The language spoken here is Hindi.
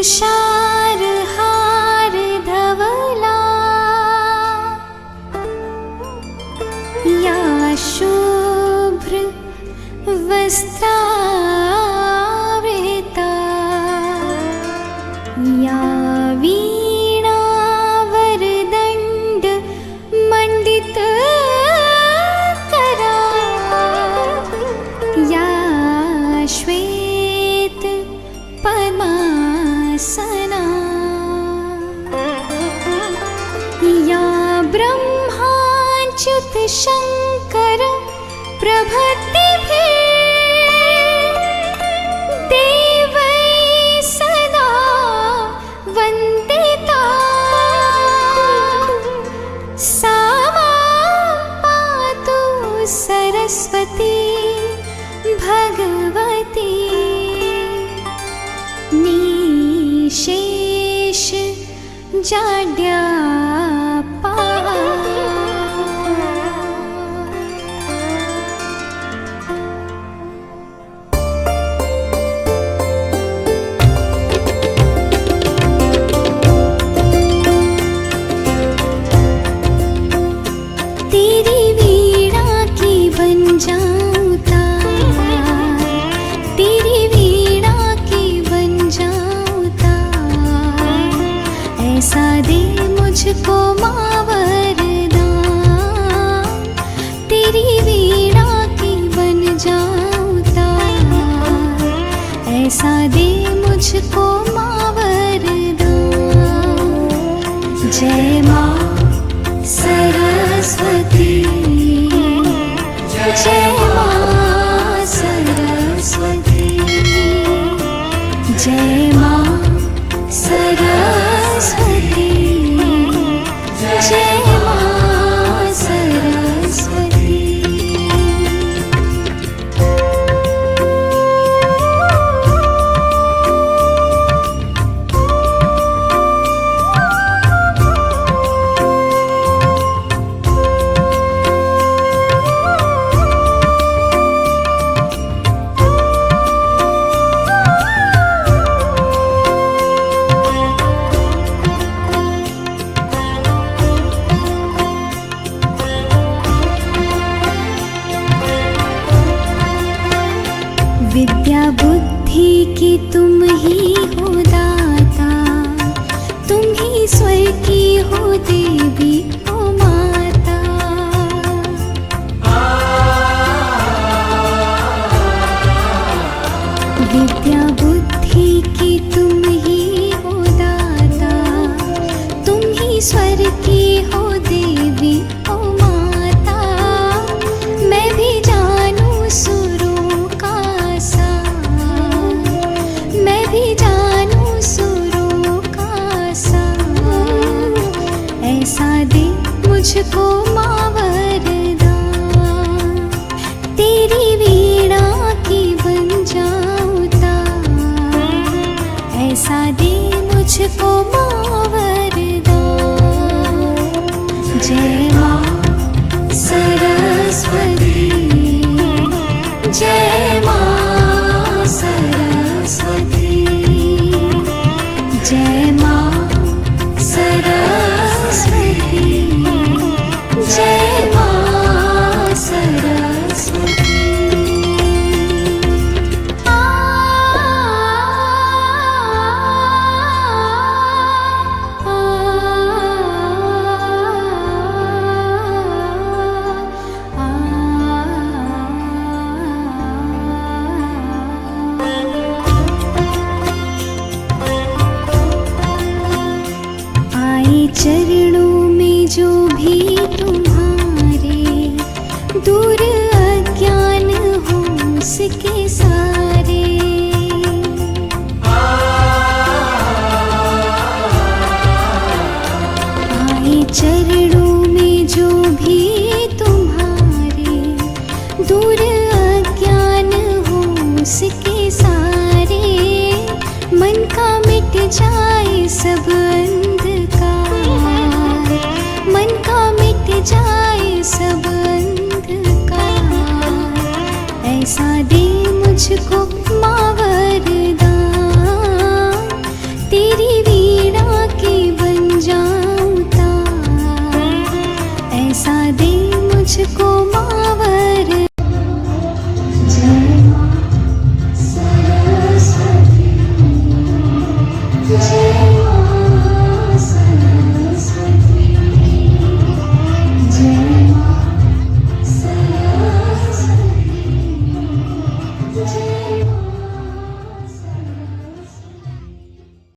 तुषार हार धवला या शुभ्र वस्त्रावृता या वीणा वरदंड मंडित करा या श्वेत पद्मासना या ब्रह्माच्युत शंकर प्रभृतिभिः देवैः सदा वन्दिता सा मां पातु सरस्वती भगवती निशेष जाड्यापा। तेरी वीणा की बन जाऊं तार, तेरी वीणा की बन जाऊं तार, ऐसा दे मुझको माँ वरदान। तेरी वीणा की बन जाऊं तार, ऐसा दे मुझको माँ वरदान। जय माँ सरस्वती, जय माँ सरस्वती, जय माँ सरस्वती, जय माँ सरस्वती। विद्या बुद्धि की तुम ही हो दाता, तुम ही स्वर की हो देवी ओ माता। विद्या बुद्धि की तुम ही हो दाता, तुम ही स्वर की हो देवी ओ माता। मैं भी जानूं सुरों का सार, मैं भी जानूं सुरों का सार, ऐसा दे मुझको माँ वरदान। तेरी वीणा की बन जाऊं तार, ऐसा दे मुझको माँ वरदान। जय माँ सरस्वती, जय माँ सरस्वती, जय माँ सरस्वती, जय माँ सरस्वती। चरणों में जो भी तुम्हारे, दूर अज्ञान हो उसके सारे। आए चरणों में जो भी तुम्हारे, दूर अज्ञान हो उसके सारे। मन का मिट जाए सब अंधकार, मन का मिट जाए सब अंधकार, ऐसा दे मुझको